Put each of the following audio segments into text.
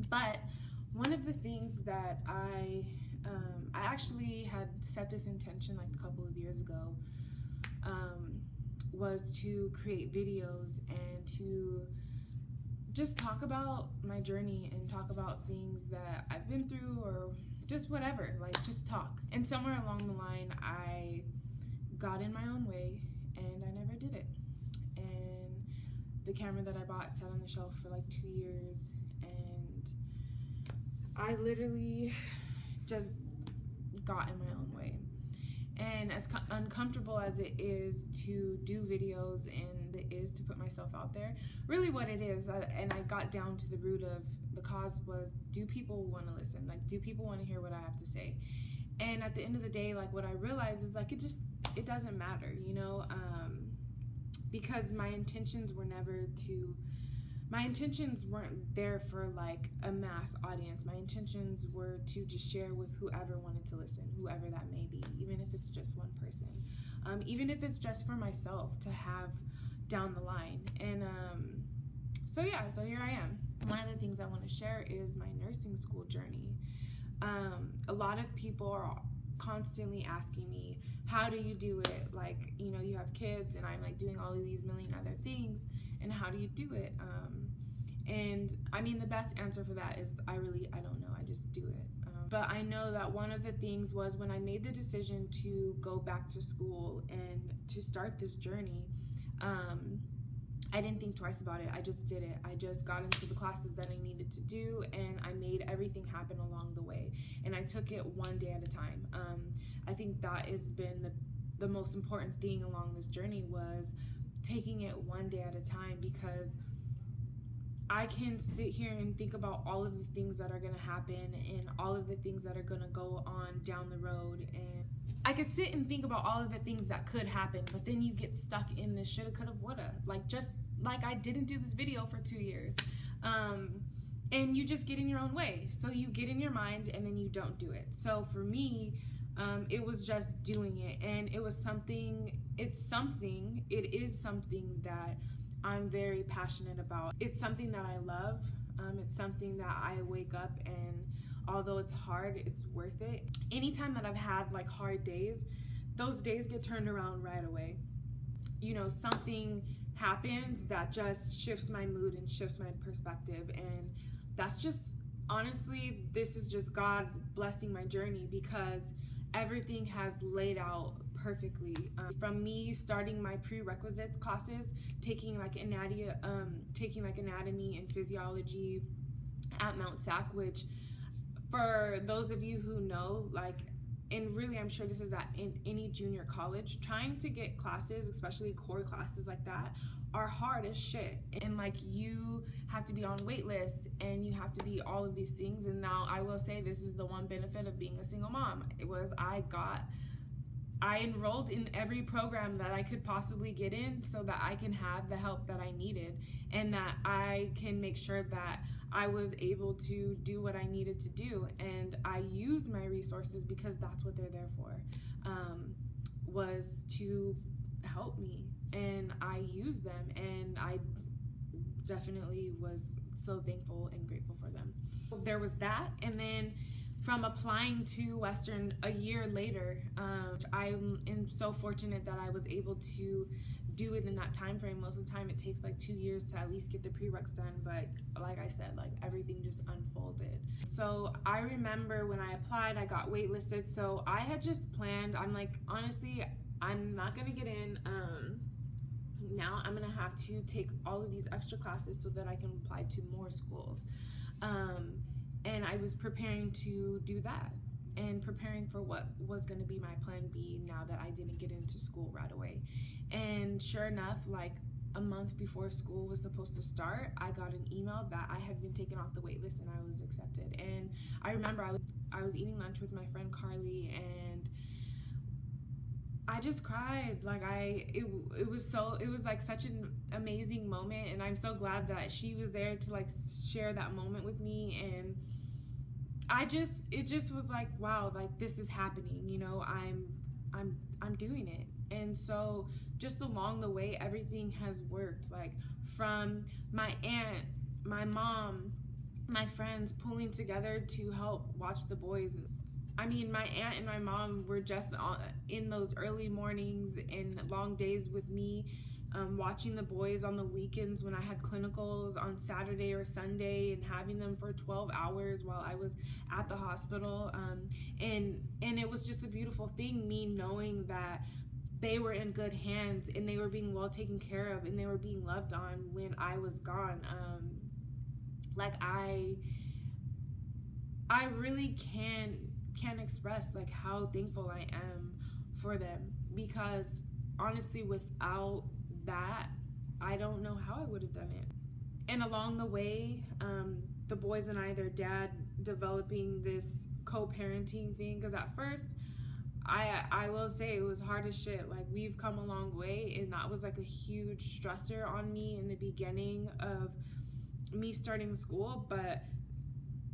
But one of the things that I actually had set this intention like a couple of years ago, was to create videos and to just talk about my journey and talk about things that I've been through, or just whatever, like just talk. And somewhere along the line, I got in my own way and I never did it. And the camera that I bought sat on the shelf for like 2 years, and I literally just got in my own way. And as uncomfortable as it is to do videos and it is to put myself out there, really what it is, and I got down to the root of the cause, was, do people want to listen? Like, do people want to hear what I have to say? And at the end of the day, like, what I realized is, like, it doesn't matter, you know, because my intentions weren't there for like a mass audience. My intentions were to just share with whoever wanted to listen, whoever that may be, even if it's just one person, even if it's just for myself to have down the line. And so here I am. One of the things I want to share is my nursing school journey. A lot of people are constantly asking me, how do you do it? Like, you know, you have kids and I'm like doing all of these million other things, and how do you do it? And I mean, the best answer for that is I don't know, I just do it. But I know that one of the things was, when I made the decision to go back to school and to start this journey, I didn't think twice about it. I just did it. I just got into the classes that I needed to do, and I made everything happen along the way. And I took it one day at a time. I think that has been the most important thing along this journey, was taking it one day at a time, because I can sit here and think about all of the things that are going to happen and all of the things that are going to go on down the road. And I could sit and think about all of the things that could happen, but then you get stuck in this shoulda, coulda, woulda. Like, just like I didn't do this video for 2 years. And you just get in your own way. So you get in your mind and then you don't do it. So for me, it was just doing it. And it is something that I'm very passionate about. It's something that I love. It's something that I wake up, and although it's hard, it's worth it. Anytime that I've had like hard days, those days get turned around right away. You know, something happens that just shifts my mood and shifts my perspective, and that's just, honestly, this is just God blessing my journey, because everything has laid out perfectly. From me starting my prerequisites classes, taking like anatomy and physiology at Mount Sac, which, for those of you who know, like, and really I'm sure this is in any junior college, trying to get classes, especially core classes like that, are hard as shit. And like, you have to be on wait lists and you have to be all of these things. And now I will say, this is the one benefit of being a single mom. It was, I enrolled in every program that I could possibly get in, so that I can have the help that I needed, and that I can make sure that I was able to do what I needed to do. And I used my resources, because that's what they're there for, was to help me, and I used them, and I definitely was so thankful and grateful for them. There was that, and then from applying to Western a year later, I am so fortunate that I was able to do it in that time frame. Most of the time it takes like 2 years to at least get the prereqs done, but like I said, like, everything just unfolded. So I remember when I applied, I got waitlisted, so I had just planned, I'm like, honestly, I'm not gonna get in. Now I'm gonna have to take all of these extra classes so that I can apply to more schools. And I was preparing to do that, and preparing for what was going to be my plan B now that I didn't get into school right away. And sure enough, like a month before school was supposed to start, I got an email that I had been taken off the wait list and I was accepted. And I remember I was eating lunch with my friend Carly, and I just cried. Like, it was like such an amazing moment, and I'm so glad that she was there to like share that moment with me. And it just was like, wow, like, this is happening, you know, I'm doing it. And so just along the way, everything has worked, like from my aunt, my mom, my friends pulling together to help watch the boys. I mean, my aunt and my mom were just in those early mornings and long days with me, watching the boys on the weekends when I had clinicals on Saturday or Sunday, and having them for 12 hours while I was at the hospital. And it was just a beautiful thing, me knowing that they were in good hands and they were being well taken care of and they were being loved on when I was gone. I really can't express like how thankful I am for them, because honestly, without that, I don't know how I would have done it. And along the way, the boys and I, their dad, developing this co-parenting thing, because at first I will say it was hard as shit. Like, we've come a long way, and that was like a huge stressor on me in the beginning of me starting school. But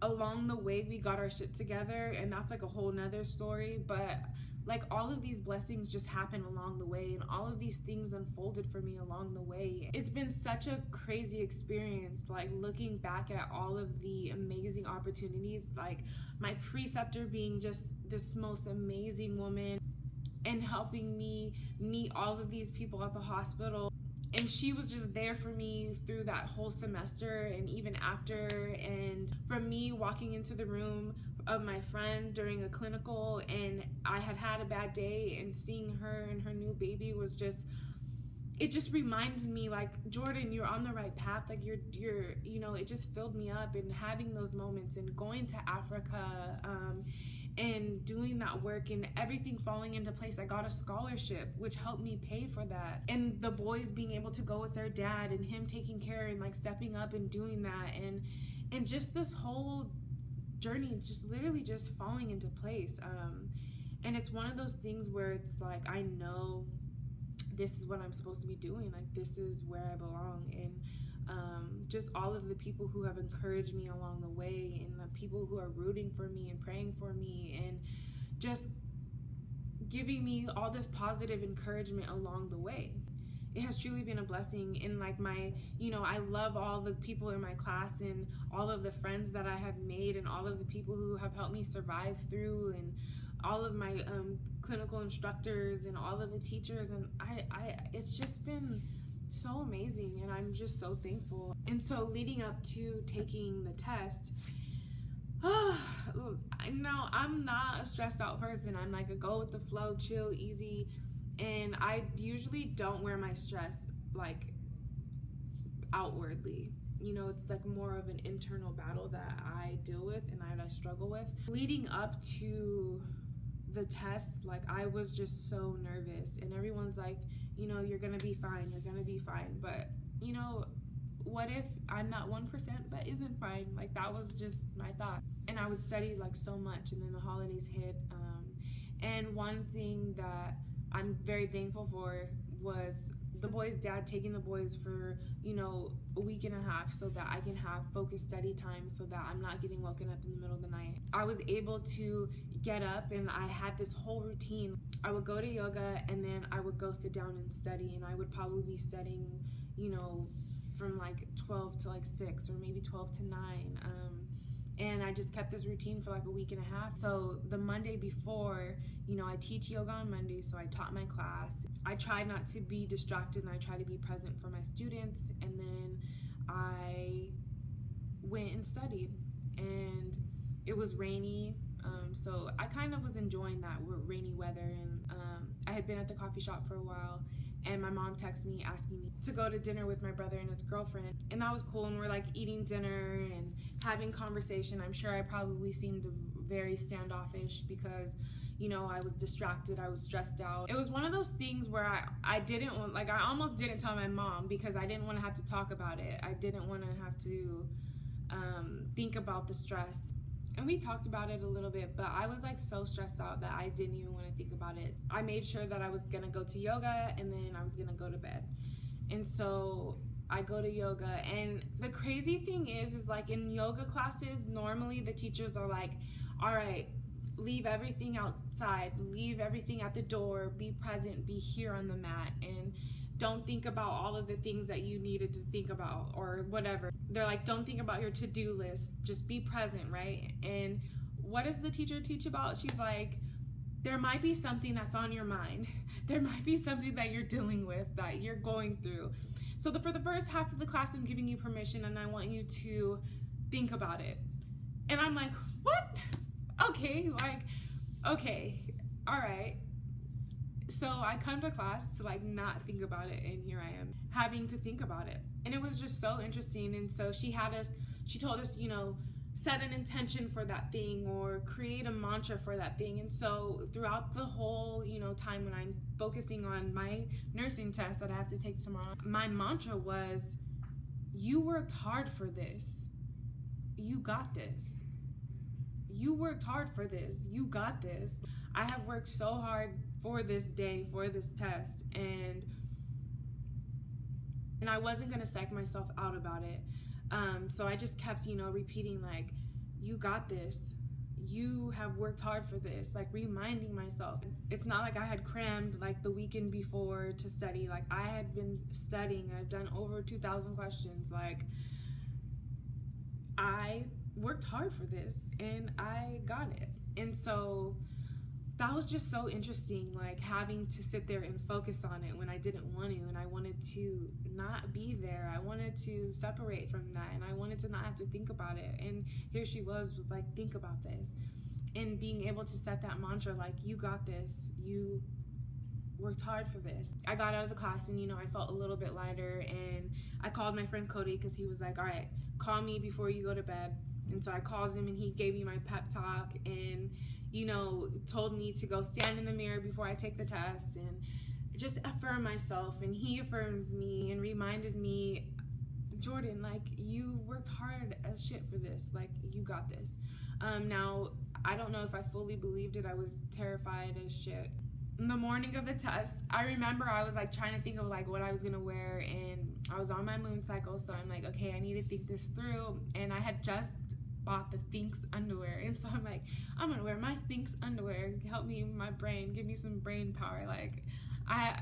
along the way, we got our shit together, and that's like a whole nother story. But like, all of these blessings just happened along the way, and all of these things unfolded for me along the way. It's been such a crazy experience, like looking back at all of the amazing opportunities, like my preceptor being just this most amazing woman and helping me meet all of these people at the hospital. And she was just there for me through that whole semester and even after. And from me walking into the room of my friend during a clinical, and I had a bad day, and seeing her and her new baby was just, it just reminded me, like, Jordan, you're on the right path. Like, you're you know, it just filled me up. And having those moments and going to Africa, and doing that work and everything falling into place. I got a scholarship, which helped me pay for that. And the boys being able to go with their dad, and him taking care and like stepping up and doing that, and just this whole journey just literally just falling into place. And it's one of those things where it's like, I know this is what I'm supposed to be doing. Like, this is where I belong. And just all of the people who have encouraged me along the way, and the people who are rooting for me and praying for me, and just giving me all this positive encouragement along the way. It has truly been a blessing. And like, my, you know, I love all the people in my class and all of the friends that I have made, and all of the people who have helped me survive through, and all of my clinical instructors and all of the teachers. And I it's just been so amazing, and I'm just so thankful. And so leading up to taking the test, now I'm not a stressed out person. I'm like a go with the flow, chill, easy, and I usually don't wear my stress like outwardly. You know, it's like more of an internal battle that I deal with and that I struggle with. Leading up to the test, like, I was just so nervous, and everyone's like, you know, you're gonna be fine, you're gonna be fine. But, you know, what if I'm that 1% that isn't fine? Like, that was just my thought. And I would study like so much, and then the holidays hit. And one thing that I'm very thankful for was the boys' dad taking the boys for, you know, a week and a half, so that I can have focused study time, so that I'm not getting woken up in the middle of the night. I was able to get up, and I had this whole routine. I would go to yoga, and then I would go sit down and study, and I would probably be studying, you know, from like 12 to like 6, or maybe 12 to 9. And I just kept this routine for like a week and a half. So the Monday before, you know, I teach yoga on Monday, so I taught my class. I tried not to be distracted, and I tried to be present for my students. And then I went and studied, and it was rainy. So I kind of was enjoying that rainy weather. And I had been at the coffee shop for a while, and my mom texted me asking me to go to dinner with my brother and his girlfriend. And that was cool, and we're like eating dinner and having conversation. I'm sure I probably seemed very standoffish because, you know, I was distracted, I was stressed out. It was one of those things where I didn't want, like, I almost didn't tell my mom, because I didn't want to have to talk about it. I didn't want to have to think about the stress. And we talked about it a little bit, but I was like so stressed out that I didn't even want to think about it. I made sure that I was gonna go to yoga, and then I was gonna go to bed. And so I go to yoga, and the crazy thing is like, in yoga classes, normally the teachers are like, all right, leave everything outside, leave everything at the door, be present, be here on the mat, and don't think about all of the things that you needed to think about or whatever. They're like, don't think about your to-do list, just be present, right? And what does the teacher teach about? She's like, there might be something that's on your mind. There might be something that you're dealing with, that you're going through. So for the first half of the class, I'm giving you permission and I want you to think about it. And I'm like, what? Okay, like, okay, all right. So I come to class to like not think about it, and here I am having to think about it. And it was just so interesting. And so she told us, you know, set an intention for that thing or create a mantra for that thing. And so throughout the whole, you know, time when I'm focusing on my nursing test that I have to take tomorrow, my mantra was, you worked hard for this. You got this. You worked hard for this. You got this. I have worked so hard for this day, for this test, and I wasn't gonna psych myself out about it. So I just kept, you know, repeating like, you got this. You have worked hard for this, like reminding myself. It's not like I had crammed like the weekend before to study. Like I had been studying. I've done over 2,000 questions. Like I worked hard for this and I got it. And so that was just so interesting, like having to sit there and focus on it when I didn't want to, and I wanted to not be there. I wanted to separate from that, and I wanted to not have to think about it. And here she was like, think about this. And being able to set that mantra, like, you got this, you worked hard for this. I got out of the class and, you know, I felt a little bit lighter, and I called my friend Cody because he was like, all right, call me before you go to bed. And so I called him and he gave me my pep talk and, you know, told me to go stand in the mirror before I take the test and just affirm myself. And he affirmed me and reminded me, Jordan, like, you worked hard as shit for this. Like, you got this. Now, I don't know if I fully believed it. I was terrified as shit. In the morning of the test, I remember I was like trying to think of like what I was gonna wear, and I was on my moon cycle, so I'm like, okay, I need to think this through. And I had just bought the Thinx underwear, and so I'm like, I'm gonna wear my Thinx underwear, help me, my brain, give me some brain power. Like,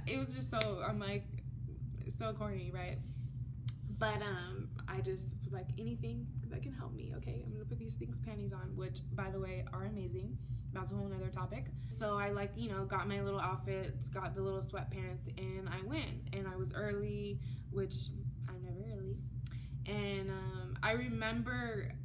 it was just so, I'm like, so corny, right? But I just was like, anything that can help me, okay? I'm gonna put these Thinx panties on, which, by the way, are amazing. That's a whole nother topic. So I, like, you know, got my little outfits, got the little sweatpants, and I went. And I was early, which I'm never early. And I remember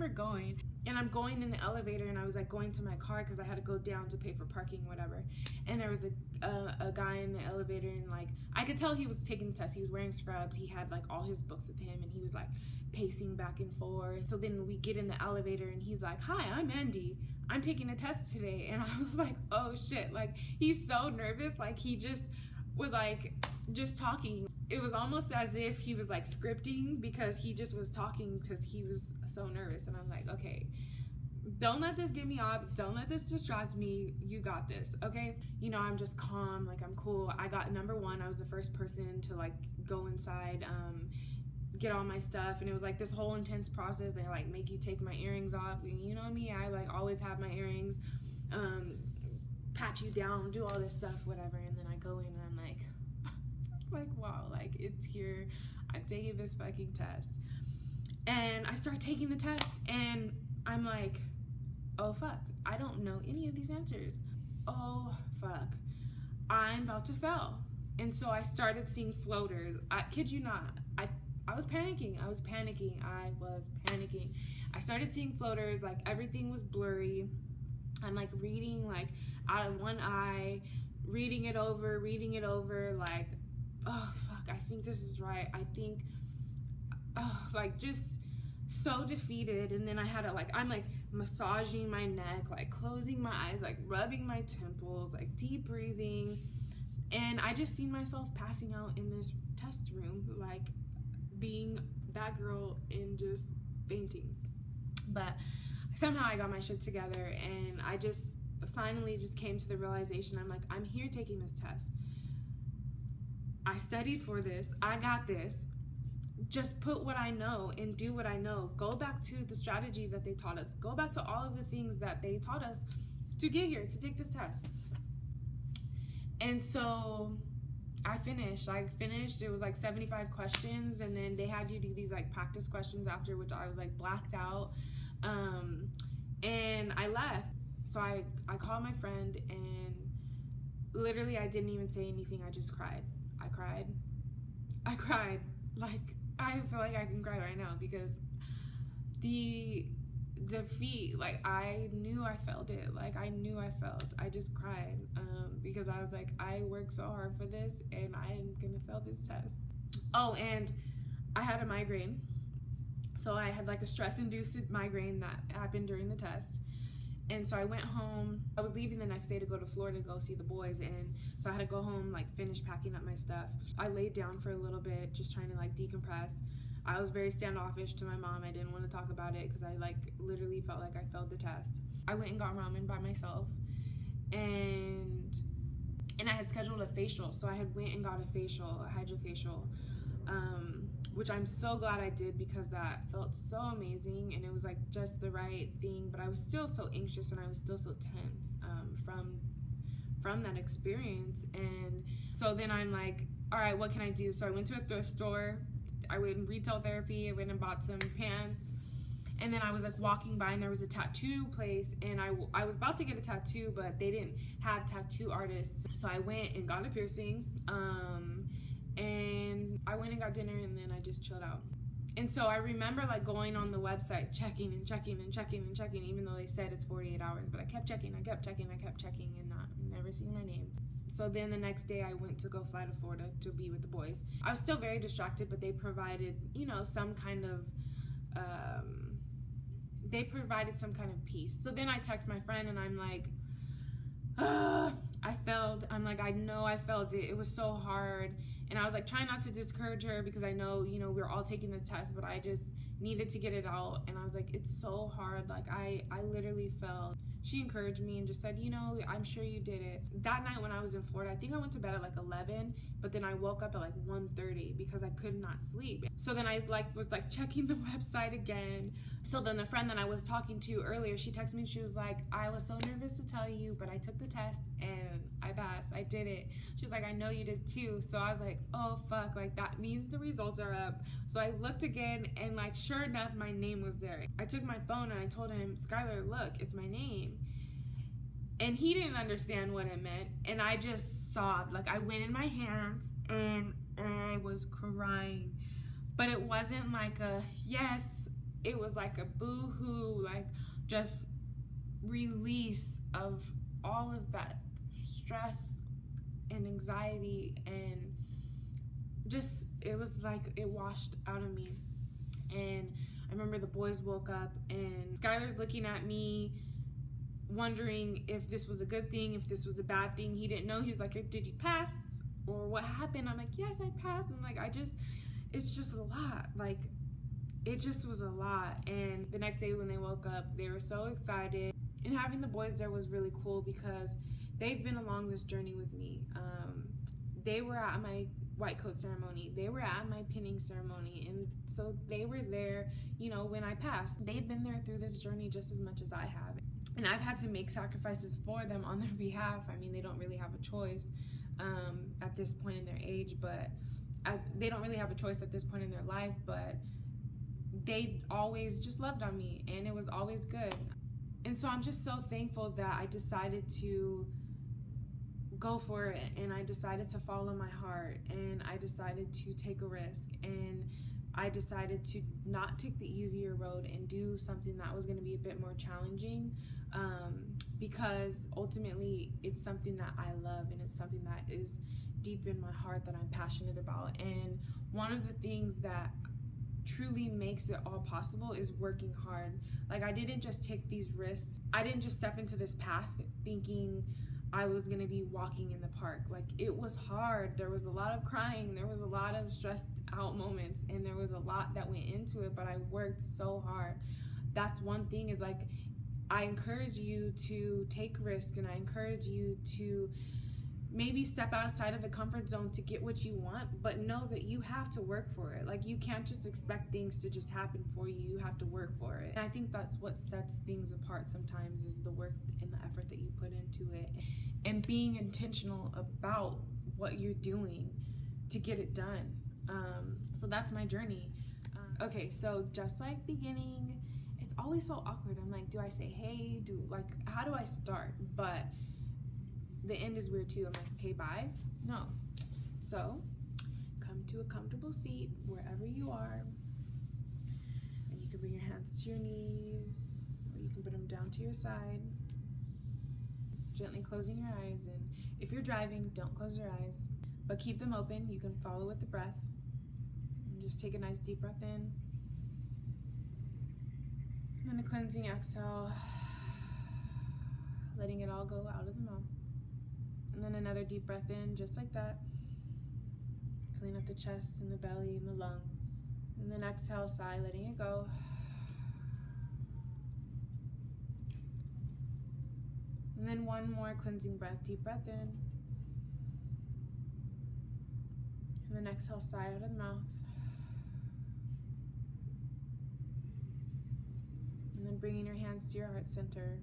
going, and I'm going in the elevator, and I was like going to my car because I had to go down to pay for parking, whatever. And there was a guy in the elevator, and like I could tell he was taking the test. He was wearing scrubs. He had like all his books with him, and he was like pacing back and forth. So then we get in the elevator, and he's like, "Hi, I'm Andy. I'm taking a test today." And I was like, "Oh shit!" Like, he's so nervous. Like, he just was like just talking. It was almost as if he was like scripting, because he just was talking because he was so nervous. And I'm like, okay, don't let this get me off. Don't let this distract me. You got this, okay? You know, I'm just calm. Like, I'm cool. I got number one. I was the first person to like go inside, get all my stuff, and it was like this whole intense process. They like make you take my earrings off. You know me, I like always have my earrings, pat you down, do all this stuff, whatever. And then I go in and I'm like, wow, like, it's here. I'm taking this fucking test. And I start taking the test, and I'm like, oh fuck, I don't know any of these answers. Oh fuck, I'm about to fail. And so I started seeing floaters. I kid you not, I was panicking. I started seeing floaters, like everything was blurry. I'm like reading like out of one eye, reading it over, like, oh fuck, I think this is right. I think, oh, like, just so defeated. And then I had to like, I'm like massaging my neck, like closing my eyes, like rubbing my temples, like deep breathing. And I just seen myself passing out in this test room, like being that girl and just fainting. But somehow I got my shit together, and I just finally just came to the realization, I'm like, I'm here taking this test. I studied for this. I got this. Just put what I know and do what I know. Go back to the strategies that they taught us. Go back to all of the things that they taught us to get here, to take this test. And so I finished. It was like 75 questions, and then they had you do these like practice questions after, which I was like blacked out. And I left. So I called my friend, and literally I didn't even say anything. I just cried. I cried. Like, I feel like I can cry right now because the defeat, like, I knew I felt it. Like, I just cried because I was like, I worked so hard for this, and I'm gonna fail this test. Oh, and I had a migraine. So I had like a stress-induced migraine that happened during the test. And so I went home. I was leaving the next day to go to Florida to go see the boys, and so I had to go home, like, finish packing up my stuff. I laid down for a little bit, just trying to like decompress. I was very standoffish to my mom. I didn't want to talk about it because I like literally felt like I failed the test. I went and got ramen by myself, and I had scheduled a facial. So I had went and got a facial, a hydrofacial, which I'm so glad I did because that felt so amazing, and it was like just the right thing. But I was still so anxious, and I was still so tense from that experience. And so then I'm like, all right, what can I do? So I went to a thrift store. I went in retail therapy. I went and bought some pants. And then I was like walking by, and there was a tattoo place, and I was about to get a tattoo, but they didn't have tattoo artists. So I went and got a piercing. And I went and got dinner, and then I just chilled out. And so I remember like going on the website, checking, even though they said it's 48 hours, but I kept checking, and never seeing my name. So then the next day I went to go fly to Florida to be with the boys. I was still very distracted, but they provided, some kind of, peace. So then I text my friend, and I'm like, I failed. I'm like, I know I failed it. It was so hard. And I was like trying not to discourage her because I know, we're all taking the test, but I just needed to get it out. And I was like, it's so hard. Like, I literally failed. She encouraged me and just said, I'm sure you did it. That night when I was in Florida, I think I went to bed at like 11, but then I woke up at like 1:30 because I could not sleep. So then I was checking the website again. So then the friend that I was talking to earlier, she texted me and she was like, I was so nervous to tell you, but I took the test and I passed. I did it. She was like, I know you did too. So I was like, oh fuck, like that means the results are up. So I looked again, and like sure enough, my name was there. I took my phone and I told him, Skylar, look, it's my name. And he didn't understand what it meant, and I just sobbed. Like, I went in my hands and I was crying. But it wasn't like a yes, it was like a boo-hoo, like just release of all of that stress and anxiety, and just, it was like it washed out of me. And I remember the boys woke up, and Skylar's looking at me, wondering if this was a good thing, if this was a bad thing. He didn't know. He was like, did you pass? Or what happened? I'm like, yes, I passed. And like, it's just a lot. Like, it just was a lot. And the next day when they woke up, they were so excited. And having the boys there was really cool because they've been along this journey with me. They were at my white coat ceremony. They were at my pinning ceremony. And so they were there, when I passed. They've been there through this journey just as much as I have. And I've had to make sacrifices for them on their behalf. I mean, they don't really have a choice at this point in their age, but they don't really have a choice at this point in their life, but they always just loved on me, and it was always good. And so I'm just so thankful that I decided to go for it, and I decided to follow my heart, and I decided to take a risk, and I decided to not take the easier road and do something that was going to be a bit more challenging, because ultimately it's something that I love, and it's something that is deep in my heart that I'm passionate about. And one of the things that truly makes it all possible is working hard. Like, I didn't just take these risks. I didn't just step into this path thinking I was gonna be walking in the park. Like, it was hard. There was a lot of crying. There was a lot of stressed out moments, and there was a lot that went into it, but I worked so hard. That's one thing, is like, I encourage you to take risks, and I encourage you to maybe step outside of the comfort zone to get what you want, but know that you have to work for it. Like, you can't just expect things to just happen for you. You have to work for it. And I think that's what sets things apart sometimes, is the work and the effort that you put into it, and being intentional about what you're doing. to get it done. So that's my journey. Okay, so just like beginning, it's always so awkward. I'm like, do I say hey? How do I start? But the end is weird too. I'm like, okay, bye. No. So come to a comfortable seat wherever you are, and you can bring your hands to your knees, or you can put them down to your side, gently closing your eyes. And if you're driving, don't close your eyes, but keep them open. You can follow with the breath. And just take a nice deep breath in, and then a cleansing exhale, letting it all go out of the mouth. And then another deep breath in, just like that. Clean up the chest and the belly and the lungs. And then exhale, sigh, letting it go. And then one more cleansing breath, deep breath in. And then exhale, sigh out of the mouth. And then bringing your hands to your heart center.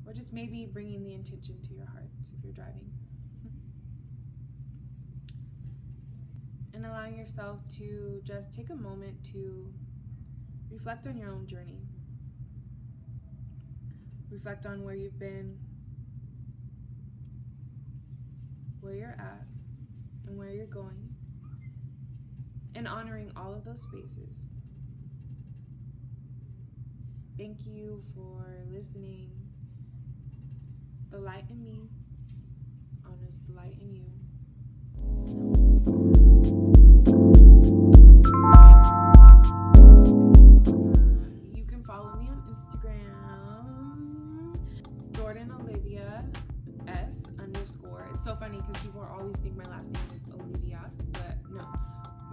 Or just maybe bringing the intention to your heart if you're driving. And allowing yourself to just take a moment to reflect on your own journey. Reflect on where you've been, where you're at, and where you're going. And honoring all of those spaces. Thank you for listening. The light in me honors the light in you. You can follow me on Instagram, Jordan Olivia S _. It's so funny because people always think my last name is Olivias, but no,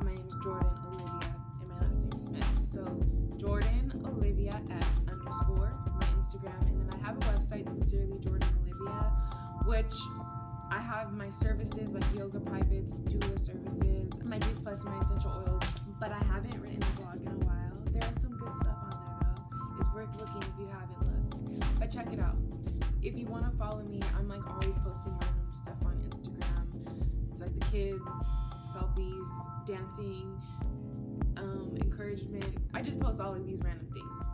my name is Jordan Olivia and my last name is Smith. So Jordan Olivia S _ my Instagram, and then I have a website, Sincerely Jordan Olivia, which I have my services like yoga privates, doula services, my juice plus, and my essential oils, but I haven't written a blog in a while. There is some good stuff on there though. It's worth looking if you haven't looked, but check it out. If you want to follow me, I'm like always posting random stuff on Instagram. It's like the kids, selfies, dancing, encouragement. I just post all of these random things.